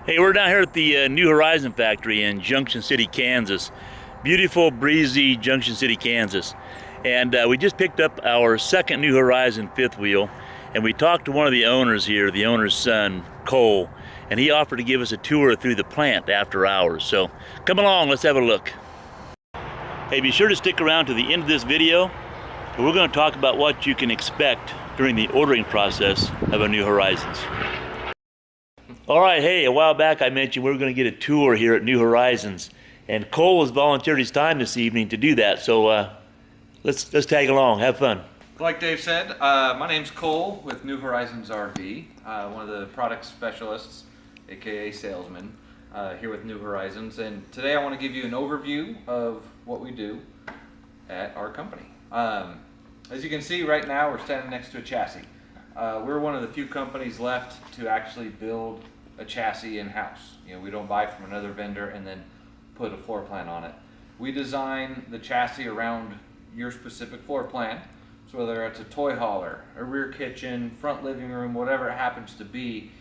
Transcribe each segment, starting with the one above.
Hey, we're down here at the New Horizon factory in Junction City, Kansas. Beautiful, breezy Junction City, Kansas. And we just picked up our second New Horizon fifth wheel, and we talked to one of the owners here, the owner's son, Cole, and he offered to give us a tour through the plant after hours. So come along, let's have a look. Hey, be sure to stick around to the end of this video. We're going to talk about what you can expect during the ordering process of a New Horizons. All right, hey, a while back I mentioned we were going to get a tour here at New Horizons, and Cole has volunteered his time this evening to do that. So let's tag along, have fun. Like Dave said, my name's Cole with New Horizons RV, one of the product specialists, aka salesman, here with New Horizons. And today I want to give you an overview of what we do at our company. As you can see right now, we're standing next to a chassis. We're one of the few companies left to actually build a chassis in-house. You know, we don't buy from another vendor and then put a floor plan on it. We design the chassis around your specific floor plan. So whether it's a toy hauler, a rear kitchen, front living room, whatever it happens to be,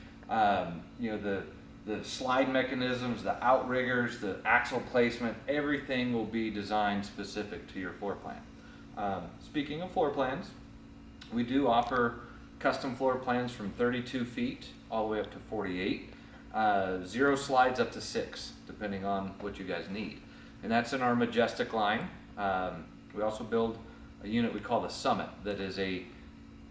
you know, the slide mechanisms, the outriggers, the axle placement, everything will be designed specific to your floor plan. Speaking of floor plans, we do offer custom floor plans from 32 feet all the way up to 48. 0 slides up to 6, depending on what you guys need. And that's in our Majestic line. We also build a unit we call the Summit that is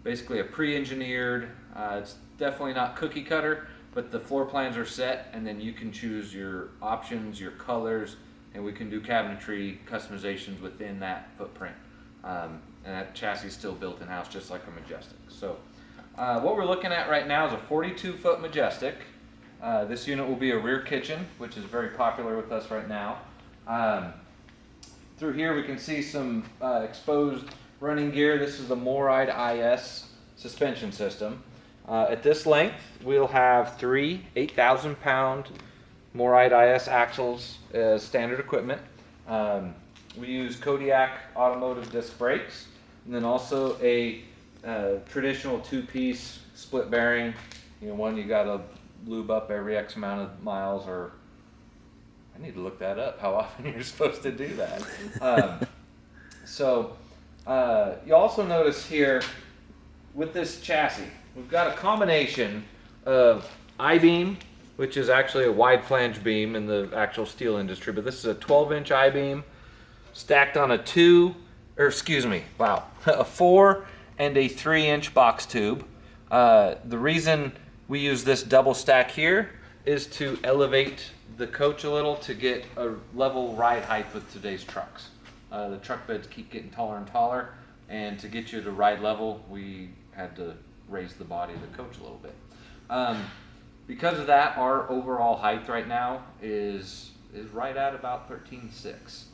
basically a pre-engineered, it's definitely not cookie cutter, but the floor plans are set and then you can choose your options, your colors, and we can do cabinetry customizations within that footprint. And that chassis is still built in-house just like a Majestic. So what we're looking at right now is a 42-foot Majestic. This unit will be a rear kitchen, which is very popular with us right now. Through here we can see some exposed running gear. This is the MORryde IS suspension system. At this length, we'll have 3 8,000-pound MORryde IS axles as standard equipment. We use Kodiak automotive disc brakes, and then also a traditional 2-piece split bearing. You know, one you gotta lube up every X amount of miles, or I need to look that up, how often you're supposed to do that. You also notice here with this chassis, we've got a combination of I-beam, which is actually a wide flange beam in the actual steel industry, but this is a 12-inch I-beam stacked on a 4 and a 3-inch box tube. The reason we use this double stack here is to elevate the coach a little to get a level ride height with today's trucks. The truck beds keep getting taller and taller, and to get you to ride level, we had to raise the body of the coach a little bit. Because of that, our overall height right now is right at about 13.6.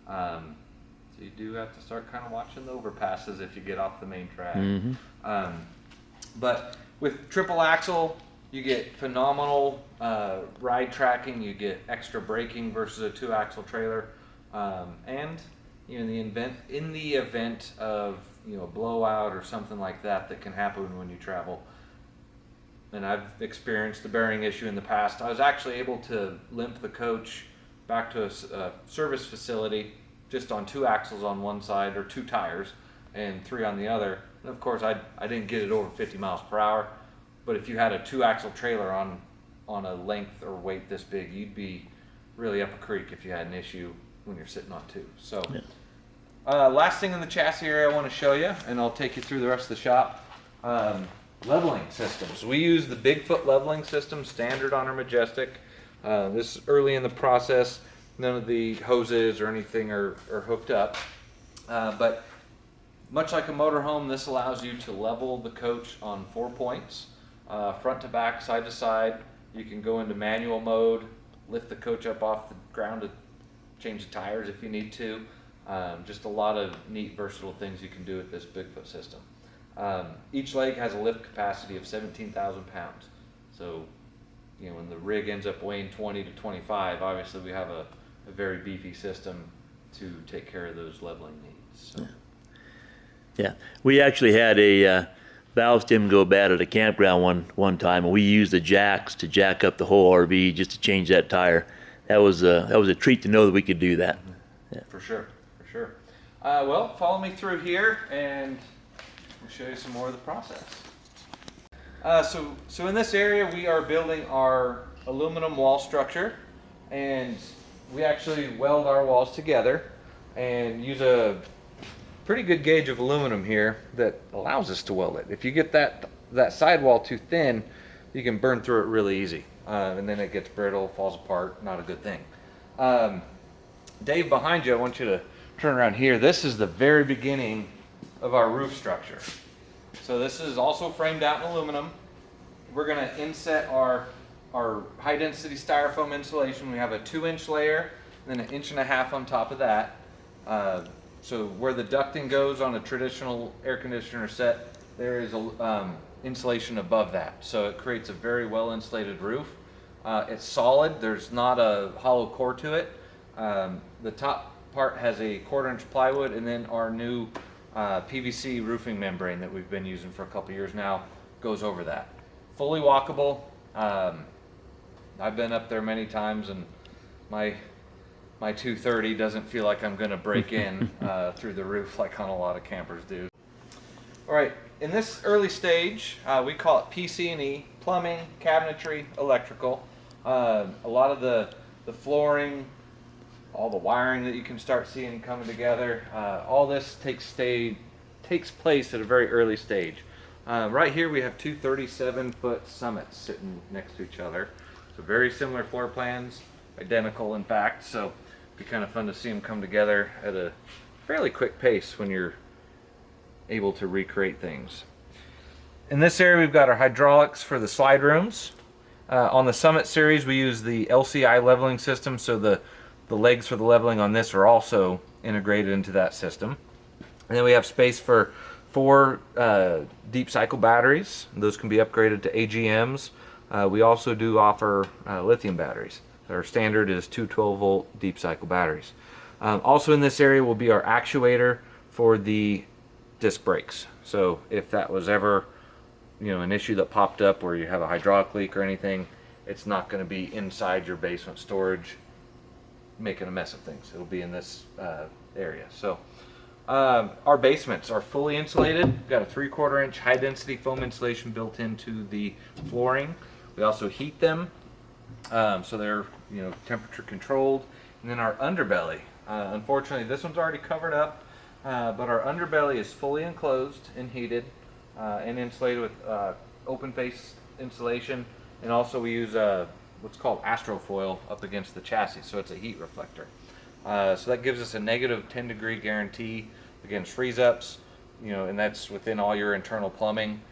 So you do have to start kind of watching the overpasses if you get off the main track. Mm-hmm. But with triple axle, you get phenomenal ride tracking. You get extra braking versus a 2-axle trailer, and you know, in the event of, you know, a blowout or something like that that can happen when you travel. And I've experienced the bearing issue in the past. I was actually able to limp the coach back to a service facility just on 2 axles on one side, or 2 tires, and 3 on the other. And of course, I didn't get it over 50 miles per hour. But if you had a 2-axle trailer on a length or weight this big, you'd be really up a creek if you had an issue when you're sitting on 2. So, last thing in the chassis area I want to show you, and I'll take you through the rest of the shop. Leveling systems. We use the Bigfoot leveling system standard on our Majestic. This is early in the process. None of the hoses or anything are hooked up. But much like a motorhome, this allows you to level the coach on 4 points. Front to back, side to side. You can go into manual mode, lift the coach up off the ground to change the tires if you need to. Just a lot of neat, versatile things you can do with this Bigfoot system. Each leg has a lift capacity of 17,000 pounds. So, you know, when the rig ends up weighing 20 to 25, obviously we have a very beefy system to take care of those leveling needs. So. Yeah, we actually had a valve stem go bad at a campground one time, and we used the jacks to jack up the whole RV just to change that tire. That was a treat to know that we could do that. Yeah. For sure, for sure. Well, follow me through here, and we'll show you some more of the process. So in this area, we are building our aluminum wall structure, and we actually weld our walls together and use a pretty good gauge of aluminum here that allows us to weld it. If you get that sidewall too thin, you can burn through it really easy, and then it gets brittle, falls apart. Not a good thing. Dave, behind you, I want you to turn around here. This is the very beginning of our roof structure. So this is also framed out in aluminum. We're going to inset our high density styrofoam insulation. We have a 2-inch layer, and then 1.5 inches on top of that. So where the ducting goes on a traditional air conditioner set, there is insulation above that. So it creates a very well insulated roof. It's solid. There's not a hollow core to it. The top part has a 1/4 inch plywood, and then our new PVC roofing membrane that we've been using for a couple years now goes over that. Fully walkable. I've been up there many times, and my 230 doesn't feel like I'm going to break in through the roof like on a lot of campers do. All right, in this early stage, we call it PC&E, plumbing, cabinetry, electrical. A lot of the flooring, all the wiring that you can start seeing coming together, all this takes place at a very early stage. Right here we have two 37-foot summits sitting next to each other. So very similar floor plans, identical in fact, so it'd be kind of fun to see them come together at a fairly quick pace when you're able to recreate things. In this area we've got our hydraulics for the slide rooms. On the Summit series we use the LCI leveling system, so the legs for the leveling on this are also integrated into that system. And then we have space for 4 deep cycle batteries. Those can be upgraded to AGMs. We also do offer lithium batteries. Our standard is 2 12-volt deep cycle batteries. Also in this area will be our actuator for the disc brakes. So if that was ever an issue that popped up where you have a hydraulic leak or anything, it's not going to be inside your basement storage making a mess of things. It'll be in this area. So our basements are fully insulated. We've got a 3/4 inch high density foam insulation built into the flooring. We also heat them, so they're temperature controlled. And then our underbelly, unfortunately this one's already covered up, but our underbelly is fully enclosed and heated and insulated with open face insulation. And also we use what's called astrofoil up against the chassis, so it's a heat reflector. So that gives us a -10-degree guarantee against freeze-ups, and that's within all your internal plumbing.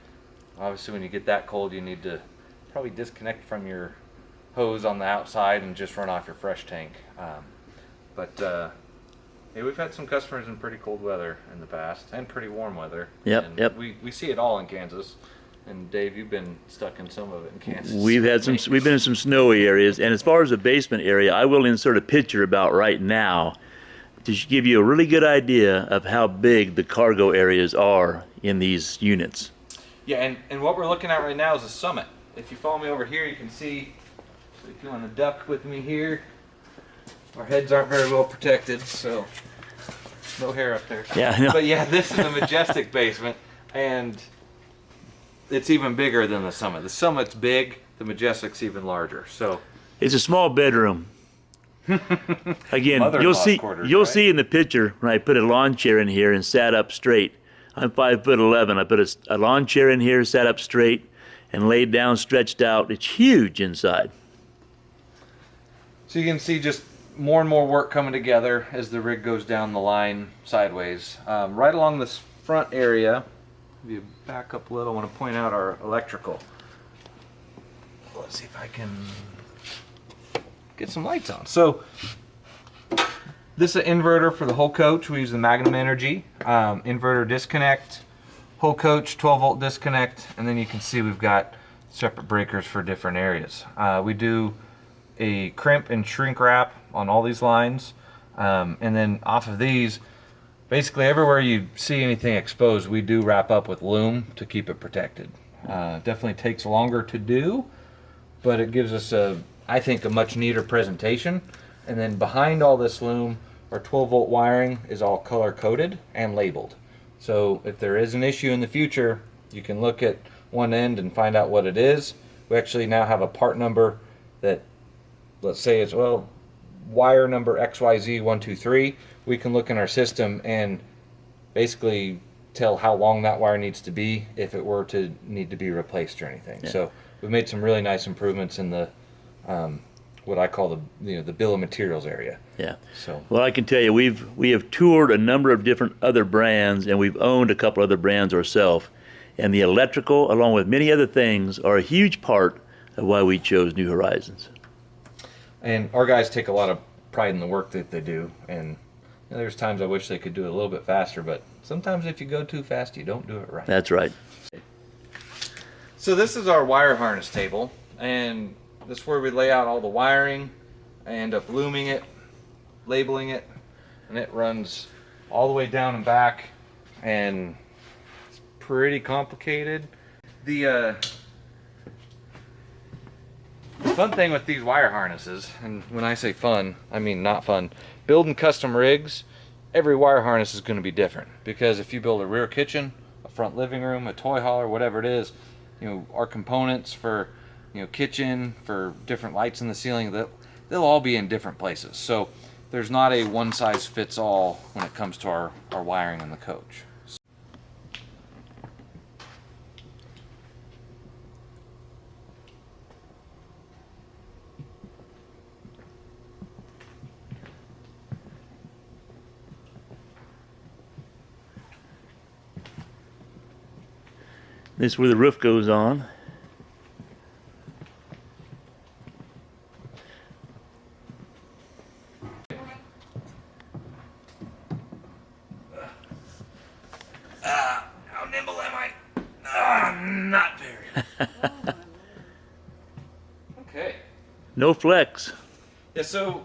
Obviously when you get that cold you need to probably disconnect from your hose on the outside and just run off your fresh tank. Yeah, we've had some customers in pretty cold weather in the past and pretty warm weather. Yep. We see it all in Kansas. And Dave, you've been stuck in some of it in Kansas. We've been in some snowy areas, and as far as the basement area, I will insert a picture about right now to give you a really good idea of how big the cargo areas are in these units. Yeah, and what we're looking at right now is a Summit. If you follow me over here, you can see, so if you want to duck with me here, our heads aren't very well protected, so no hair up there. Yeah, no. But yeah, this is a majestic basement, and it's even bigger than the Summit. The Summit's big, the Majestic's even larger. So It's a small bedroom. Again, you'll see in the picture when I put a lawn chair in here and sat up straight. I'm 5'11". I put a lawn chair in here, sat up straight, and laid down, stretched out. It's huge inside. So you can see just more and more work coming together as the rig goes down the line sideways. Right along this front area, if you back up a little, I want to point out our electrical. Let's see if I can get some lights on. So this is an inverter for the whole coach. We use the Magnum Energy inverter disconnect, whole coach 12-volt disconnect, and then you can see we've got separate breakers for different areas. We do a crimp and shrink wrap on all these lines, and then off of these basically everywhere you see anything exposed, we do wrap up with loom to keep it protected. Definitely takes longer to do, but it gives us I think, a much neater presentation. And then behind all this loom, our 12-volt wiring is all color coded and labeled. So if there is an issue in the future, you can look at one end and find out what it is. We actually now have a part number that, let's say it's, well, wire number XYZ123. We can look in our system and basically tell how long that wire needs to be if it were to need to be replaced or anything. Yeah. So we've made some really nice improvements in the what I call the bill of materials area. Yeah. So Well, I can tell you, we have toured a number of different other brands, and we've owned a couple other brands ourselves. And the electrical, along with many other things, are a huge part of why we chose New Horizons. and our guys take a lot of pride in the work that they do. And there's times I wish they could do it a little bit faster, but sometimes if you go too fast, you don't do it right. That's right. So this is our wire harness table, and this is where we lay out all the wiring. I end up looming it, labeling it, and it runs all the way down and back, and it's pretty complicated. The fun thing with these wire harnesses, and when I say fun, I mean not fun, building custom rigs, every wire harness is going to be different, because if you build a rear kitchen, a front living room, a toy hauler, whatever it is, our components for kitchen, for different lights in the ceiling, they'll all be in different places. So there's not a one size fits all when it comes to our wiring in the coach. This is where the roof goes on. How nimble am I? Not very. Okay. No flex. Yeah, so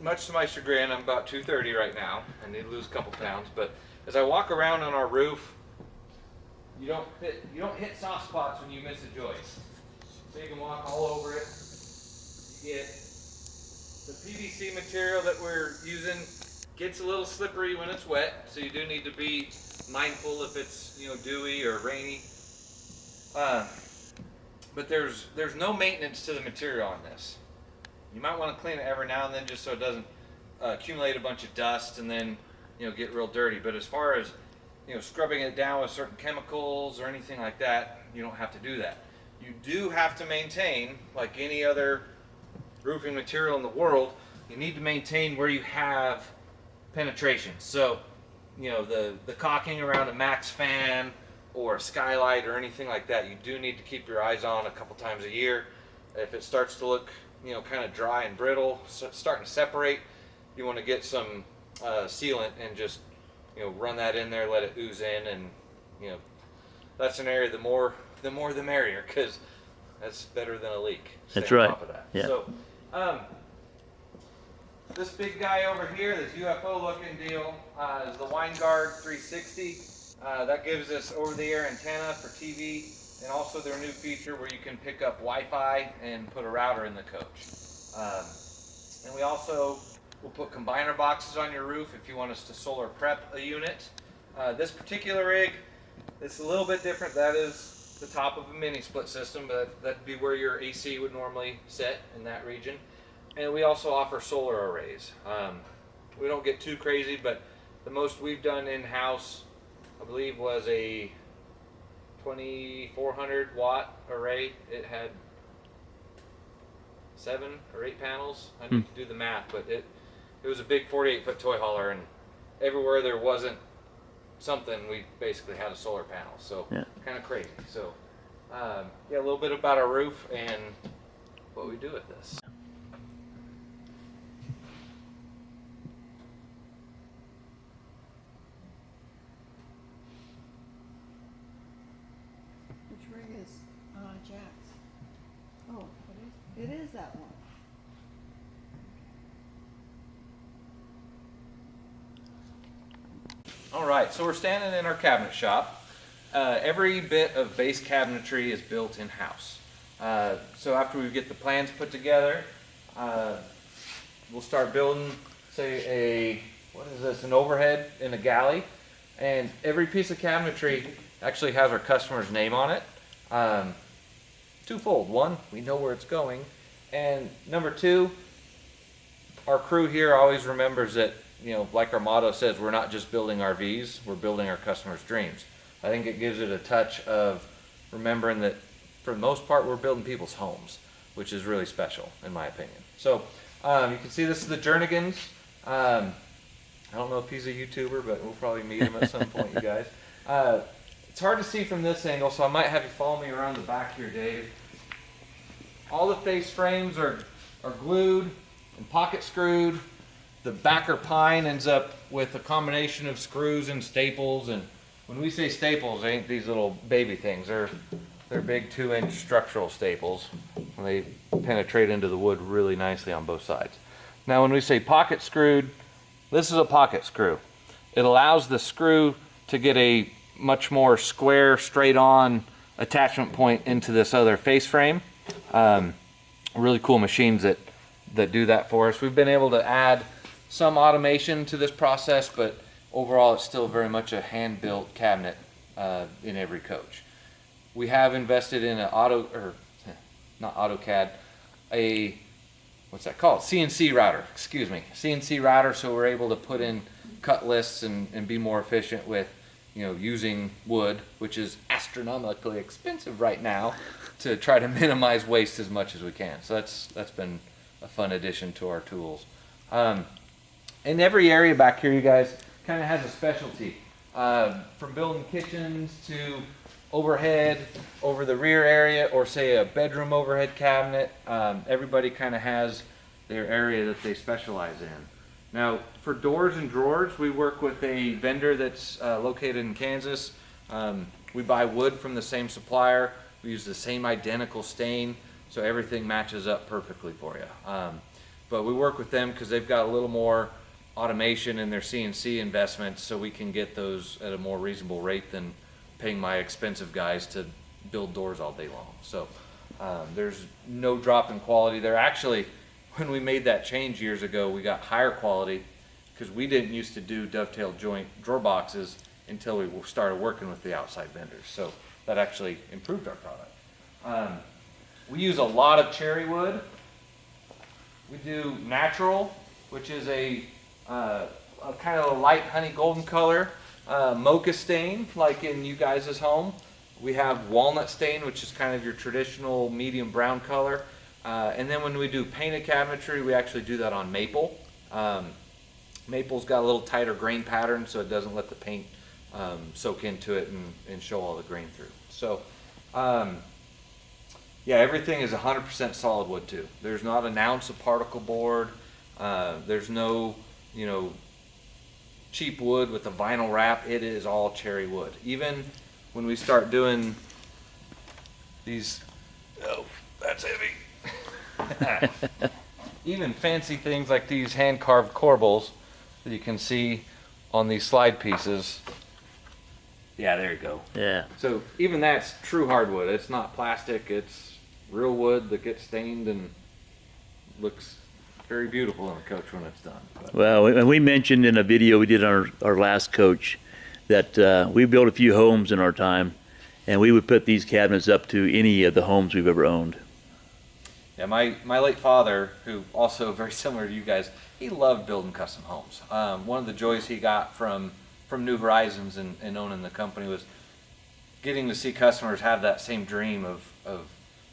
much to my chagrin, I'm about 230 right now. I need to lose a couple pounds, but as I walk around on our roof, you don't hit soft spots when you miss a joist. So you can walk all over it. You get the PVC material that we're using gets a little slippery when it's wet, so you do need to be mindful if it's dewy or rainy. But there's no maintenance to the material on this. You might want to clean it every now and then just so it doesn't accumulate a bunch of dust and then get real dirty. But as far as scrubbing it down with certain chemicals or anything like that, you don't have to do that. You do have to maintain, like any other roofing material in the world, you need to maintain where you have penetration. So, the caulking around a max fan or a skylight or anything like that, you do need to keep your eyes on a couple times a year. If it starts to look, kind of dry and brittle, starting to separate, you want to get some sealant and just run that in there, let it ooze in, and that's an area the more the merrier, because that's better than a leak. That's Stay on right. top of that. Yeah. So this big guy over here, this UFO looking deal, is the WineGuard 360. That gives us over-the-air antenna for TV, and also their new feature where you can pick up Wi-Fi and put a router in the coach. And we also will put combiner boxes on your roof if you want us to solar prep a unit. This particular rig, it's a little bit different. That is the top of a mini split system, but that'd be where your AC would normally sit in that region. And we also offer solar arrays. We don't get too crazy, but the most we've done in-house, I believe, was a 2400 watt array. It had 7 or 8 panels. I need to do the math, but it was a big 48-foot toy hauler, and everywhere there wasn't something, we basically had a solar panel. So kind of crazy. So a little bit about our roof and what we do with this. Which rig is Jack's? Oh, it is that one. All right, so we're standing in our cabinet shop. Every bit of base cabinetry is built in-house. So after we get the plans put together, we'll start building, say, an overhead in a galley. And every piece of cabinetry actually has our customer's name on it. Twofold. One, we know where it's going. And number two, our crew here always remembers that, like our motto says, we're not just building RVs, we're building our customers' dreams. I think it gives it a touch of remembering that for the most part, we're building people's homes, which is really special in my opinion. So you can see this is the Jernigans. I don't know if he's a YouTuber, but we'll probably meet him at some point, you guys. It's hard to see from this angle, so I might have you follow me around the back here, Dave. All the face frames are glued and pocket screwed. The backer pine ends up with a combination of screws and staples. And when we say staples, they ain't these little baby things. They're big 2-inch structural staples. And they penetrate into the wood really nicely on both sides. Now when we say pocket screwed, this is a pocket screw. It allows the screw to get a much more square, straight on attachment point into this other face frame. Really cool machines that do that for us. We've been able to add some automation to this process, but overall it's still very much a hand-built cabinet in every coach. We have invested in an what's that called? CNC router, excuse me. CNC router, so we're able to put in cut lists and be more efficient with using wood, which is astronomically expensive right now, to try to minimize waste as much as we can. So that's been a fun addition to our tools. In every area back here, you guys, kind of has a specialty. From building kitchens to overhead, over the rear area, or say a bedroom overhead cabinet. Everybody kind of has their area that they specialize in. Now, for doors and drawers, we work with a vendor that's located in Kansas. We buy wood from the same supplier. We use the same identical stain, so everything matches up perfectly for you. But we work with them because they've got a little more automation in their CNC investments, so we can get those at a more reasonable rate than paying my expensive guys to build doors all day long. So there's no drop in quality. They're actually, when we made that change years ago, we got higher quality because we didn't used to do dovetail joint drawer boxes until we started working with the outside vendors. So that actually improved our product. We use a lot of cherry wood. We do natural, which is a kind of a light honey golden color. Mocha stain, like in you guys' home. We have walnut stain, which is kind of your traditional medium brown color. And then when we do painted cabinetry, we actually do that on maple. Maple's got a little tighter grain pattern, so it doesn't let the paint soak into it and show all the grain through. So, yeah, everything is 100% solid wood too. There's not an ounce of particle board. There's no, cheap wood with a vinyl wrap. It is all cherry wood. Even when we start doing these, oh, that's heavy. Even fancy things like these hand-carved corbels that you can see on these slide pieces. Yeah, there you go. Yeah. So even that's true hardwood. It's not plastic. It's real wood that gets stained and looks very beautiful in a coach when it's done. But. Well, and we mentioned in a video we did on our last coach that we built a few homes in our time, and we would put these cabinets up to any of the homes we've ever owned. Yeah, my late father, who also very similar to you guys, he loved building custom homes. One of the joys he got from New Horizons and owning the company was getting to see customers have that same dream of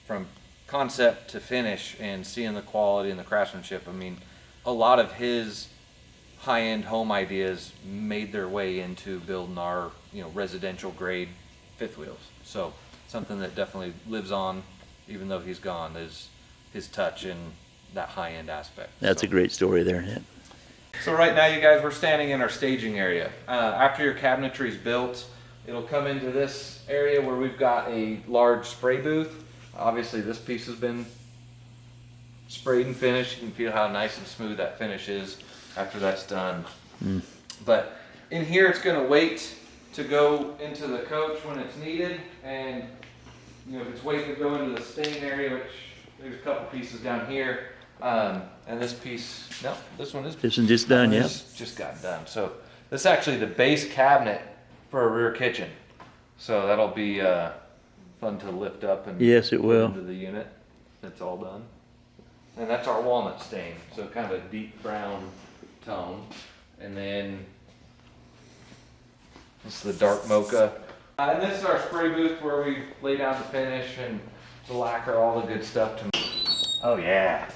from concept to finish and seeing the quality and the craftsmanship. I mean, a lot of his high-end home ideas made their way into building our residential grade fifth wheels. So something that definitely lives on, even though he's gone, is his touch in that high-end aspect. That's a great story there. Yeah. So right now, you guys, we're standing in our staging area. After your cabinetry is built, it'll come into this area where we've got a large spray booth. Obviously, this piece has been sprayed and finished. You can feel how nice and smooth that finish is after that's done. But In here, it's going to wait to go into the coach when it's needed, and if it's waiting to go into the stain area, which there's a couple pieces down here, and this piece, no, this one is. This one just done, yeah. This just got done. So this is actually the base cabinet for a rear kitchen. So that'll be fun to lift up and yes, it put will. into the unit. That's all done. And that's our walnut stain, so kind of a deep brown tone. And then this is the dark mocha. And this is our spray booth where we lay down the finish and the lacquer, all the good stuff to. Oh yeah.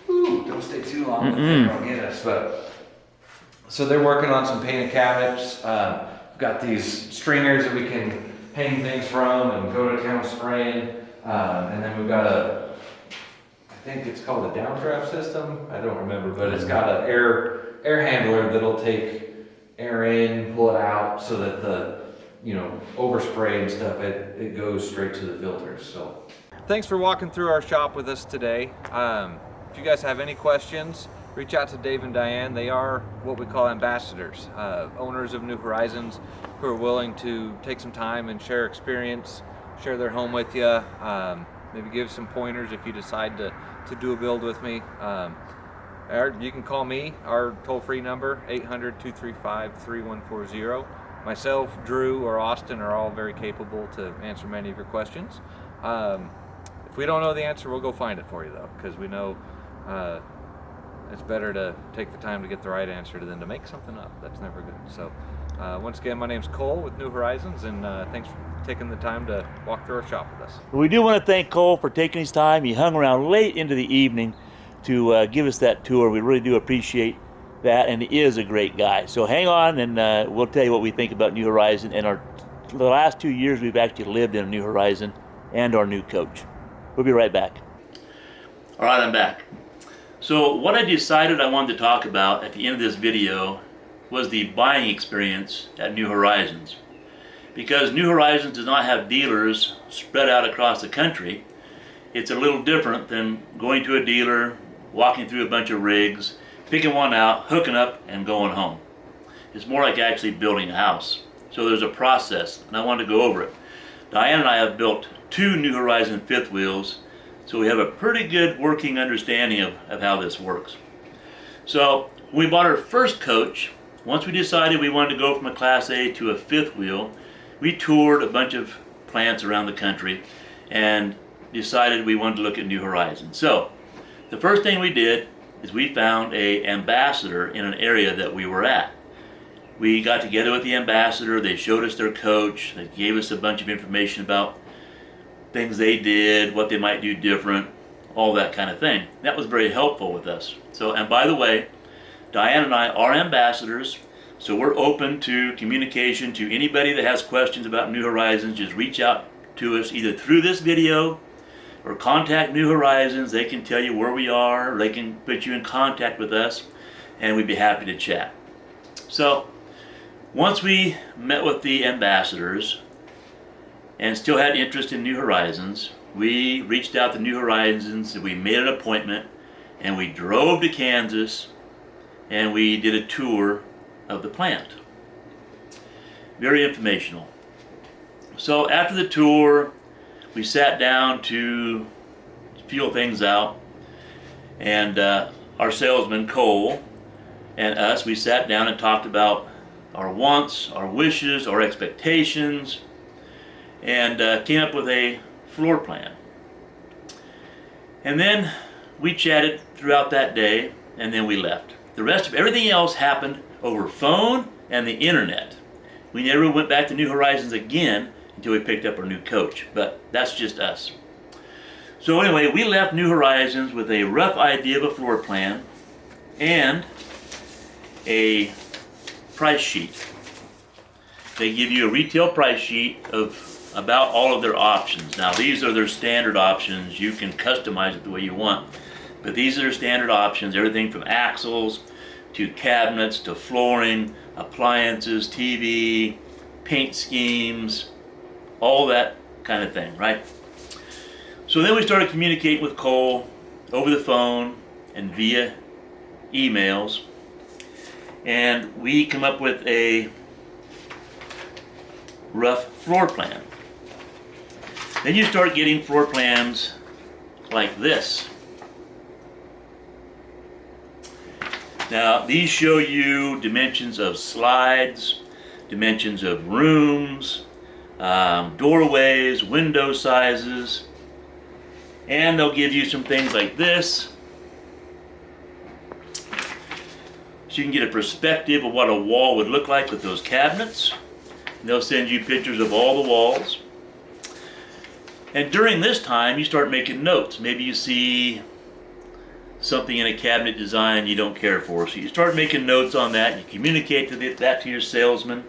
Ooh, don't stay too long. The thing will get us. But so they're working on some painted cabinets. We've got these stringers that we can hang things from and go to town spraying. And then we've got I think it's called a downdraft system. I don't remember, but it's got an air handler that'll take air in, pull it out, so that the overspray and stuff, it goes straight to the filters. So thanks for walking through our shop with us today. If you guys have any questions, reach out to Dave and Diane. They are what we call ambassadors, owners of New Horizons, who are willing to take some time and share experience, share their home with you, maybe give some pointers if you decide to do a build with me. You can call me, our toll-free number, 800-235-3140. Myself, Drew, or Austin are all very capable to answer many of your questions. If we don't know the answer, we'll go find it for you, though, because we know it's better to take the time to get the right answer than to make something up. That's never good. So once again, my name's Cole with New Horizons, and thanks for taking the time to walk through our shop with us. We do want to thank Cole for taking his time. He hung around late into the evening to give us that tour. We really do appreciate that, and he is a great guy. So hang on, and we'll tell you what we think about New Horizon. And the last 2 years, we've actually lived in a New Horizon and our new coach. We'll be right back. All right, I'm back. So what I decided I wanted to talk about at the end of this video was the buying experience at New Horizons. Because New Horizons does not have dealers spread out across the country, it's a little different than going to a dealer, walking through a bunch of rigs, picking one out, hooking up, and going home. It's more like actually building a house. So there's a process, and I wanted to go over it. Diane and I have built 2 New Horizon fifth wheels, so we have a pretty good working understanding of how this works. So when we bought our first coach, once we decided we wanted to go from a Class A to a fifth wheel, we toured a bunch of plants around the country and decided we wanted to look at New Horizons. So the first thing we did is we found an ambassador in an area that we were at. We got together with the ambassador, they showed us their coach, they gave us a bunch of information about things they did, what they might do different, all that kind of thing. That was very helpful with us. So, and by the way, Diane and I are ambassadors, so we're open to communication to anybody that has questions about New Horizons. Just reach out to us either through this video or contact New Horizons. They can tell you where we are, or they can put you in contact with us, and we'd be happy to chat. So once we met with the ambassadors and still had interest in New Horizons, we reached out to New Horizons, and we made an appointment, and we drove to Kansas, and we did a tour of the plant. Very informational. So after the tour, we sat down to feel things out, and our salesman Cole and us, we sat down and talked about our wants, our wishes, our expectations, and came up with a floor plan. And then we chatted throughout that day, and then we left. The rest of everything else happened over phone and the internet. We never went back to New Horizons again until we picked up our new coach, but that's just us. So anyway, we left New Horizons with a rough idea of a floor plan and a price sheet. They give you a retail price sheet of about all of their options. Now these are their standard options. You can customize it the way you want, but these are their standard options. Everything from axles to cabinets to flooring, appliances, TV, paint schemes, all that kind of thing, right? So then we started communicating with Cole over the phone and via emails, and we come up with a rough floor plan. Then you start getting floor plans like this. Now these show you dimensions of slides, dimensions of rooms, doorways, window sizes, and they'll give you some things like this, so you can get a perspective of what a wall would look like with those cabinets. And they'll send you pictures of all the walls. And during this time, you start making notes. Maybe you see something in a cabinet design you don't care for, so you start making notes on that. You communicate that to your salesman,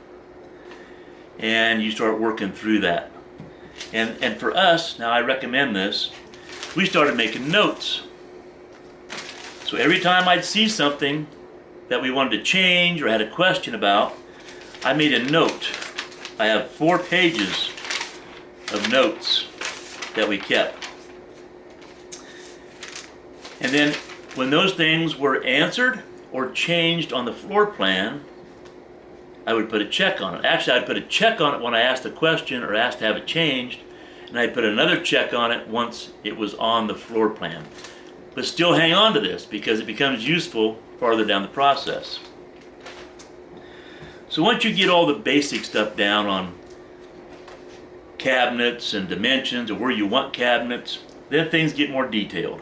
and you start working through that. And for us, now I recommend this, we started making notes. So every time I'd see something that we wanted to change or had a question about, I made a note. I have 4 pages of notes that we kept. And then when those things were answered or changed on the floor plan, I would put a check on it. Actually, I'd put a check on it when I asked a question or asked to have it changed, and I'd put another check on it once it was on the floor plan. But still hang on to this because it becomes useful farther down the process. So once you get all the basic stuff down on cabinets and dimensions or where you want cabinets, then things get more detailed.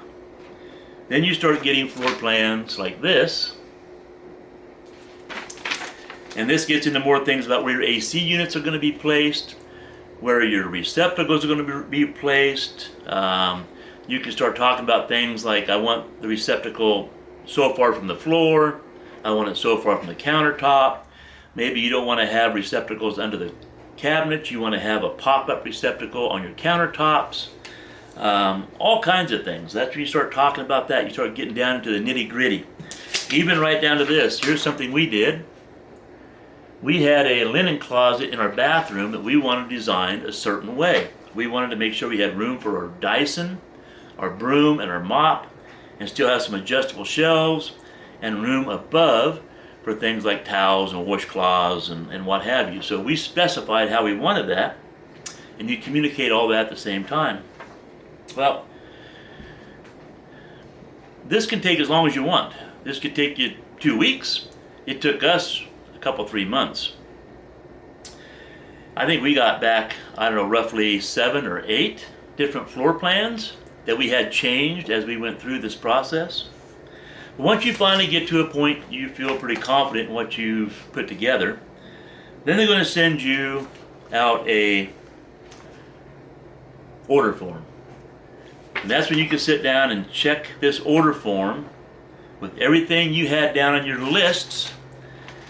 Then you start getting floor plans like this. And this gets into more things about where your AC units are going to be placed, where your receptacles are going to be placed. You can start talking about things like, I want the receptacle so far from the floor, I want it so far from the countertop. Maybe you don't want to have receptacles under the cabinets, you want to have a pop-up receptacle on your countertops. All kinds of things. That's when you start talking about that, you start getting down into the nitty-gritty. Even right down to this. Here's something we did. We had a linen closet in our bathroom that we wanted designed a certain way. We wanted to make sure we had room for our Dyson, our broom, and our mop, and still have some adjustable shelves and room above for things like towels and washcloths and what have you. So we specified how we wanted that, and you communicate all that at the same time. Well, this can take as long as you want. This could take you 2 weeks. It took us a couple, 3 months. I think we got back, I don't know, roughly 7 or 8 different floor plans that we had changed as we went through this process. Once you finally get to a point you feel pretty confident in what you've put together, then they're going to send you out a order form. And that's when you can sit down and check this order form with everything you had down on your lists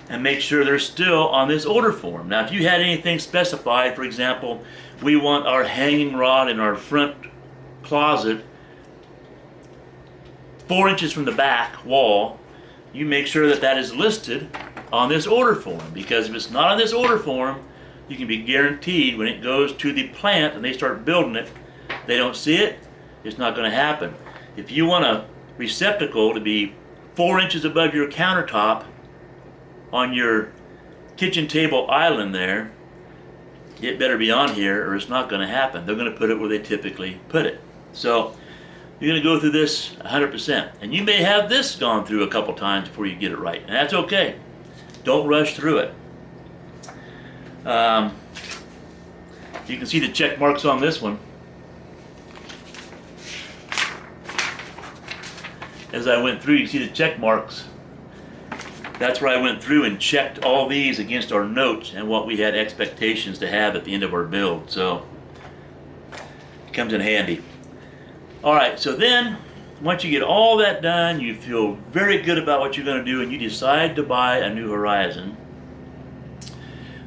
and make sure they're still on this order form. Now, if you had anything specified, for example, we want our hanging rod in our front closet 4 inches from the back wall, you make sure that that is listed on this order form, because if it's not on this order form, you can be guaranteed when it goes to the plant and they start building it, they don't see it, it's not going to happen. If you want a receptacle to be 4 inches above your countertop on your kitchen table island there, it better be on here or it's not going to happen. They're going to put it where they typically put it. So you're going to go through this 100%. And you may have this gone through a couple times before you get it right. And that's okay. Don't rush through it. You can see the check marks on this one. As I went through, you see the check marks. That's where I went through and checked all these against our notes and what we had expectations to have at the end of our build. So it comes in handy. All right, so then once you get all that done, you feel very good about what you're going to do, and you decide to buy a New Horizon,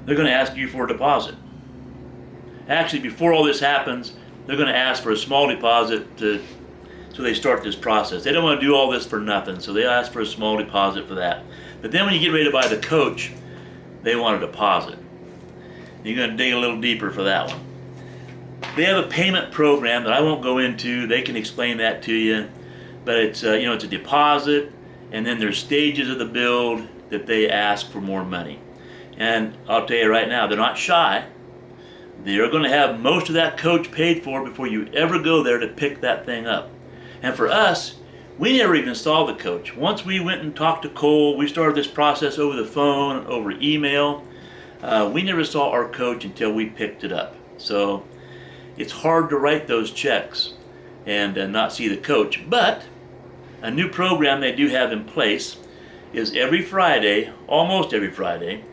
they're going to ask you for a deposit. Actually, before all this happens, they're going to ask for a small deposit so they start this process. They don't want to do all this for nothing, so they ask for a small deposit for that. But then when you get ready to buy the coach, they want a deposit. You're going to dig a little deeper for that one. They have a payment program that I won't go into. They can explain that to you. But it's it's a deposit, and then there's stages of the build, that they ask for more money. And I'll tell you right now, they're not shy. They're going to have most of that coach paid for before you ever go there to pick that thing up. And for us, we never even saw the coach. Once we went and talked to Cole, we started this process over the phone, over email. We never saw our coach until we picked it up. So it's hard to write those checks and not see the coach. But a new program they do have in place is every Friday, almost every Friday,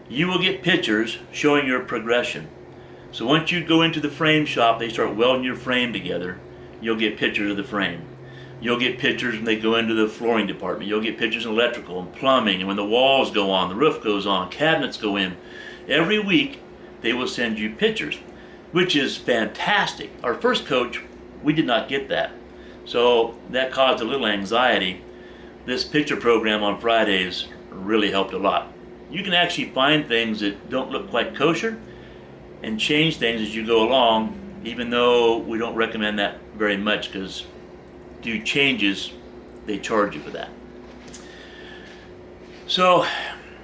you will get pictures showing your progression. So once you go into the frame shop, they start welding your frame together, you'll get pictures of the frame. You'll get pictures when they go into the flooring department. You'll get pictures in electrical and plumbing, and when the walls go on, the roof goes on, cabinets go in. Every week, they will send you pictures, which is fantastic. Our first coach, we did not get that. So that caused a little anxiety. This picture program on Fridays really helped a lot. You can actually find things that don't look quite kosher and change things as you go along, even though we don't recommend that very much, because do changes, they charge you for that. So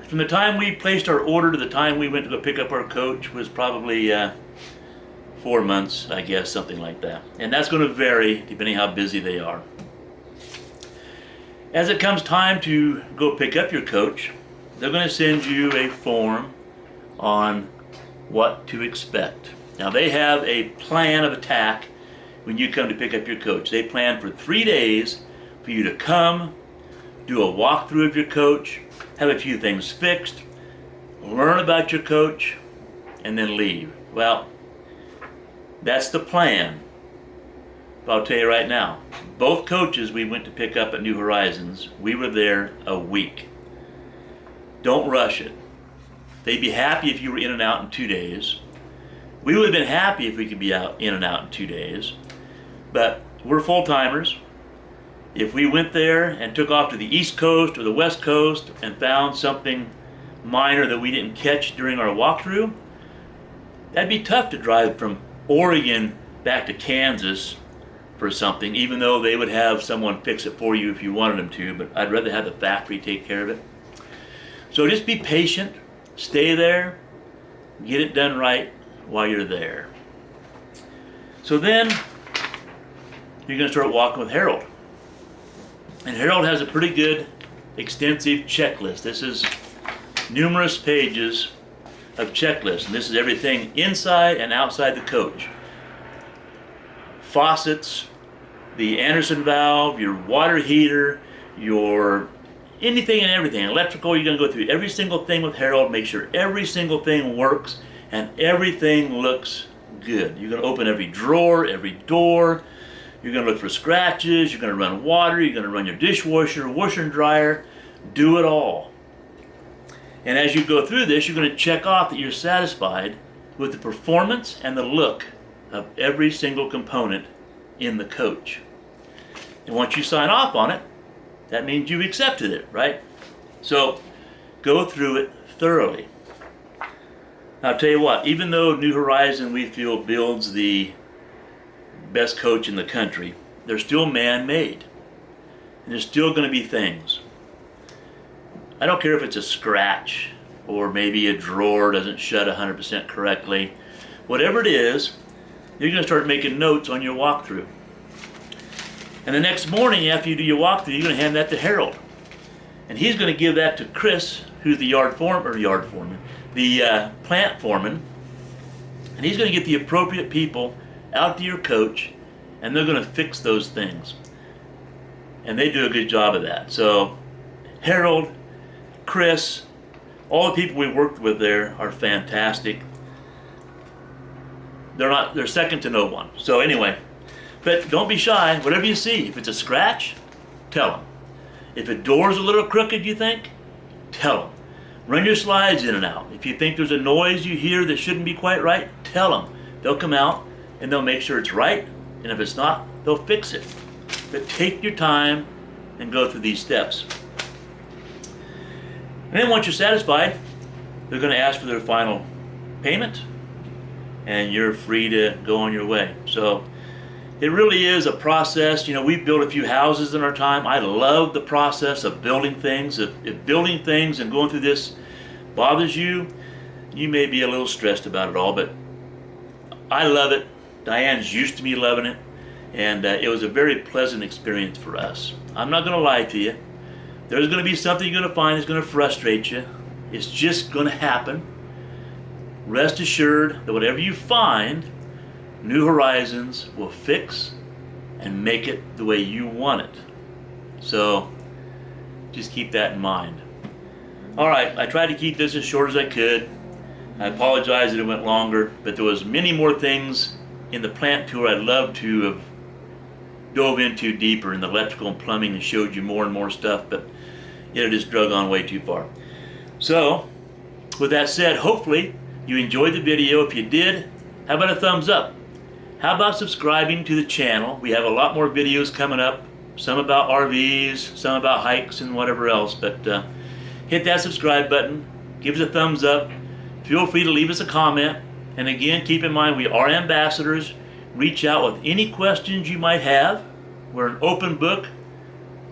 from the time we placed our order to the time we went to go pick up our coach was probably 4 months, I guess, something like that. And that's going to vary depending how busy they are. As it comes time to go pick up your coach, they're going to send you a form on what to expect. Now they have a plan of attack when you come to pick up your coach. They plan for 3 days for you to come, do a walkthrough of your coach, have a few things fixed, learn about your coach, and then leave. Well, that's the plan. But I'll tell you right now, both coaches we went to pick up at New Horizons, we were there a week. Don't rush it. They'd be happy if you were in and out in 2 days. We would have been happy if we could be out in and out in 2 days. But we're full-timers. If we went there and took off to the East Coast or the West Coast and found something minor that we didn't catch during our walkthrough, that'd be tough to drive from Oregon back to Kansas for something, even though they would have someone fix it for you if you wanted them to, but I'd rather have the factory take care of it. So just be patient, stay there, get it done right while you're there. So then you're going to start walking with Harold. And Harold has a pretty good, extensive checklist. This is numerous pages of checklist, and this is everything inside and outside the coach. Faucets, the Anderson valve, your water heater, your anything and everything. Electrical, you're going to go through every single thing with Harold, make sure every single thing works and everything looks good. You're going to open every drawer, every door. You're going to look for scratches. You're going to run water. You're going to run your dishwasher, washer and dryer. Do it all. And as you go through this, you're going to check off that you're satisfied with the performance and the look of every single component in the coach. And once you sign off on it, that means you've accepted it, right? So go through it thoroughly. Now, I'll tell you what, even though New Horizon, we feel, builds the best coach in the country, they're still man-made. And there's still going to be things. I don't care if it's a scratch or maybe a drawer doesn't shut 100% correctly. Whatever it is, you're going to start making notes on your walkthrough. And the next morning after you do your walkthrough, you're going to hand that to Harold. And he's going to give that to Chris, who's the the plant foreman. And he's going to get the appropriate people out to your coach, and they're going to fix those things. And they do a good job of that. So Harold, Chris, all the people we worked with there are fantastic. They're second to no one. So anyway, but don't be shy. Whatever you see, if it's a scratch, tell them. If a door's a little crooked, you think, tell them. Run your slides in and out. If you think there's a noise you hear that shouldn't be quite right, tell them. They'll come out and they'll make sure it's right, and if it's not, they'll fix it. But take your time and go through these steps. And then once you're satisfied, they're going to ask for their final payment, and you're free to go on your way. So It really is a process. You know, we've built a few houses in our time. I love the process of building things. If building things and going through this bothers you, you may be a little stressed about it all, but I love it. Diane's used to me loving it, and it was a very pleasant experience for us. I'm not going to lie to you. There's going to be something you're going to find that's going to frustrate you. It's just going to happen. Rest assured that whatever you find, New Horizons will fix and make it the way you want it. So just keep that in mind. All right, I tried to keep this as short as I could. I apologize that it went longer, but there was many more things in the plant tour I'd love to have dove into deeper in the electrical and plumbing and showed you more and more stuff, but it just drug on way too far. So with that said, hopefully you enjoyed the video. If you did, how about a thumbs up? How about subscribing to the channel? We have a lot more videos coming up, some about RVs, some about hikes and whatever else, but hit that subscribe button, give us a thumbs up, feel free to leave us a comment, and again, keep in mind we are ambassadors. Reach out with any questions you might have. We're an open book.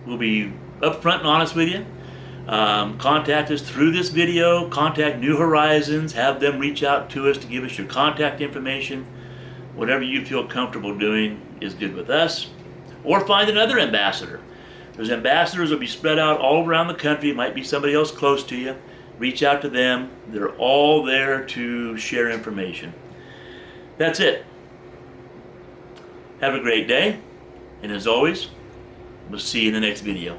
We'll be upfront and honest with you. Contact us through this video, contact New Horizons, have them reach out to us to give us your contact information. Whatever you feel comfortable doing is good with us. Or find another ambassador. Those ambassadors will be spread out all around the country. It might be somebody else close to you. Reach out to them. They're all there to share information. That's it. Have a great day. And as always, we'll see you in the next video.